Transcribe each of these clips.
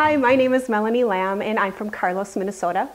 Hi, my name is Melonee Lamb and I'm from Carlos, Minnesota.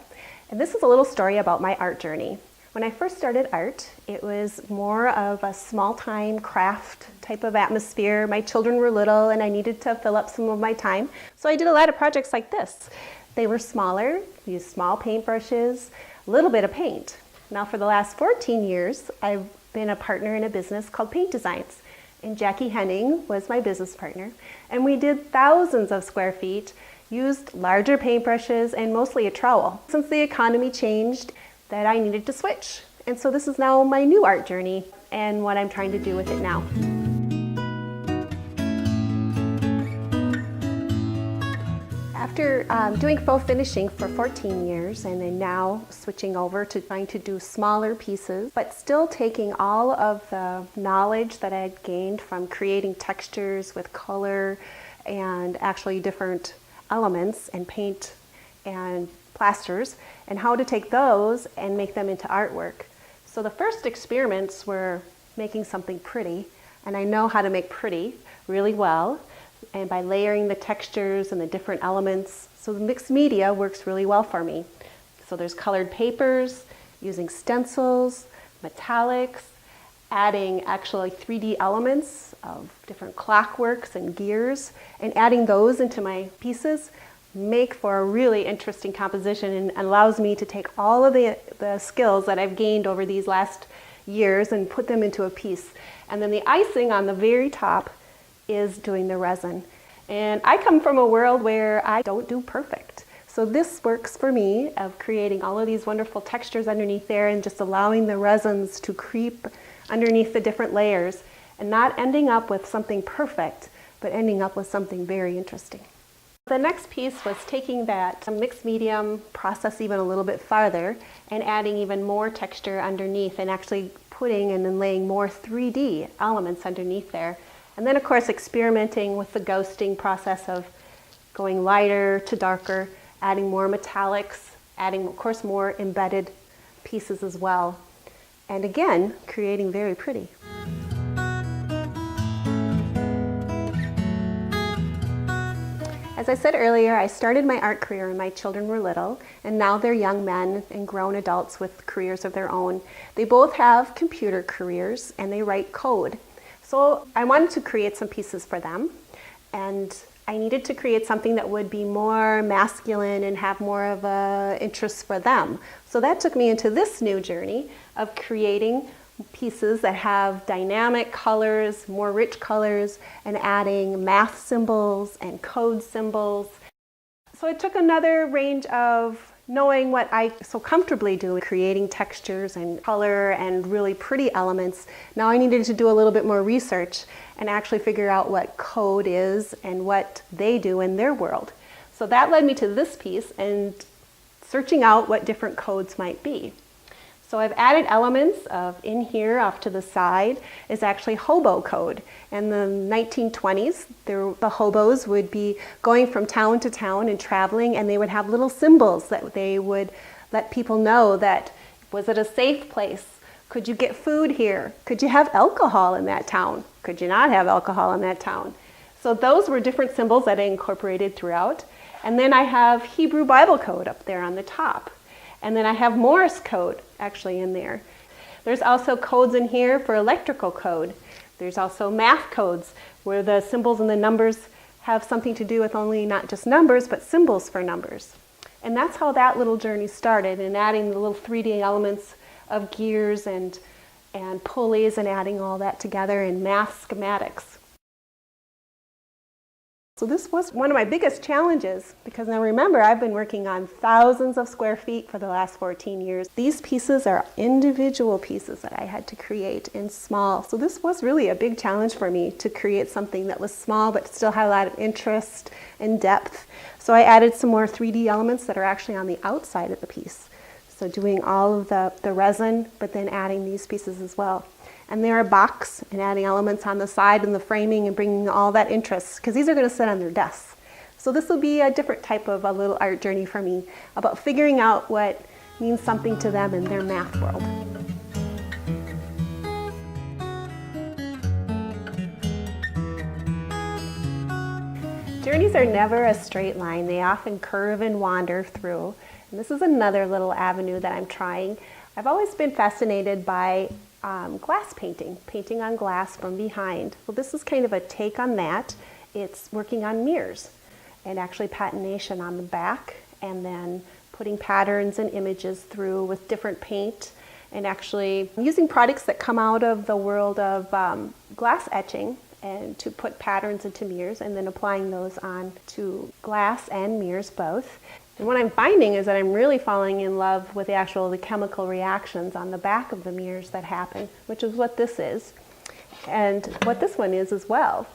And this is a little story about my art journey. When I first started art, it was more of a small-time craft type of atmosphere. My children were little and I needed to fill up some of my time. So I did a lot of projects like this. They were smaller, used small paintbrushes, a little bit of paint. Now for the last 14 years, I've been a partner in a business called Paint Designs. And Jackie Henning was my business partner. And we did thousands of square feet, used larger paintbrushes, and mostly a trowel. Since the economy changed, that I needed to switch. And so this is now my new art journey and what I'm trying to do with it now. After doing faux finishing for 14 years and then now switching over to trying to do smaller pieces, but still taking all of the knowledge that I had gained from creating textures with color and actually different elements and paint and plasters and how to take those and make them into artwork. So the first experiments were making something pretty, and I know how to make pretty really well. And by layering the textures and the different elements. So the mixed media works really well for me. So there's colored papers, using stencils, metallics, adding actually 3D elements of different clockworks and gears, and adding those into my pieces make for a really interesting composition and allows me to take all of the skills that I've gained over these last years and put them into a piece. And then the icing on the very top is doing the resin. And I come from a world where I don't do perfect. So this works for me of creating all of these wonderful textures underneath there and just allowing the resins to creep underneath the different layers and not ending up with something perfect, but ending up with something very interesting. The next piece was taking that mixed medium process even a little bit farther and adding even more texture underneath and actually putting and then laying more 3D elements underneath there. And then of course experimenting with the ghosting process of going lighter to darker, adding more metallics, adding of course more embedded pieces as well. And again, creating very pretty. As I said earlier, I started my art career when my children were little, and now they're young men and grown adults with careers of their own. They both have computer careers and they write code. So I wanted to create some pieces for them, and I needed to create something that would be more masculine and have more of an interest for them. So that took me into this new journey of creating pieces that have dynamic colors, more rich colors, and adding math symbols and code symbols. So it took another range of knowing what I so comfortably do, creating textures and color and really pretty elements. Now I needed to do a little bit more research and actually figure out what code is and what they do in their world. So that led me to this piece and searching out what different codes might be. So I've added elements of in here off to the side is actually hobo code. In the 1920s, the hobos would be going from town to town and traveling, and they would have little symbols that they would let people know that, was it a safe place? Could you get food here? Could you have alcohol in that town? Could you not have alcohol in that town? So those were different symbols that I incorporated throughout. And then I have Hebrew Bible code up there on the top. And then I have Morse code actually in there. There's also codes in here for electrical code. There's also math codes where the symbols and the numbers have something to do with only not just numbers, but symbols for numbers. And that's how that little journey started, and adding the little 3D elements of gears and pulleys and adding all that together in math schematics. So this was one of my biggest challenges, because now remember, I've been working on thousands of square feet for the last 14 years. These pieces are individual pieces that I had to create in small. So this was really a big challenge for me to create something that was small but still had a lot of interest and depth. So I added some more 3D elements that are actually on the outside of the piece. So doing all of the resin, but then adding these pieces as well. And they're a box and adding elements on the side and the framing and bringing all that interest, because these are going to sit on their desks. So this will be a different type of a little art journey for me about figuring out what means something to them in their math world. Journeys are never a straight line. They often curve and wander through. And this is another little avenue that I'm trying. I've always been fascinated by glass painting, painting on glass from behind. Well, this is kind of a take on that. It's working on mirrors and actually patination on the back, and then putting patterns and images through with different paint, and actually using products that come out of the world of glass etching and to put patterns into mirrors, and then applying those on to glass and mirrors both. And what I'm finding is that I'm really falling in love with the chemical reactions on the back of the mirrors that happen, which is what this is, and what this one is as well,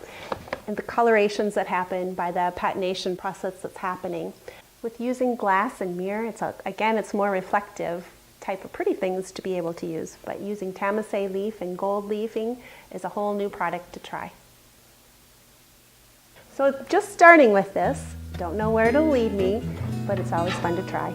and the colorations that happen by the patination process that's happening. With using glass and mirror, it's more reflective type of pretty things to be able to use, but using tamaset leaf and gold leafing is a whole new product to try. So just starting with this, don't know where it'll lead me, but it's always fun to try.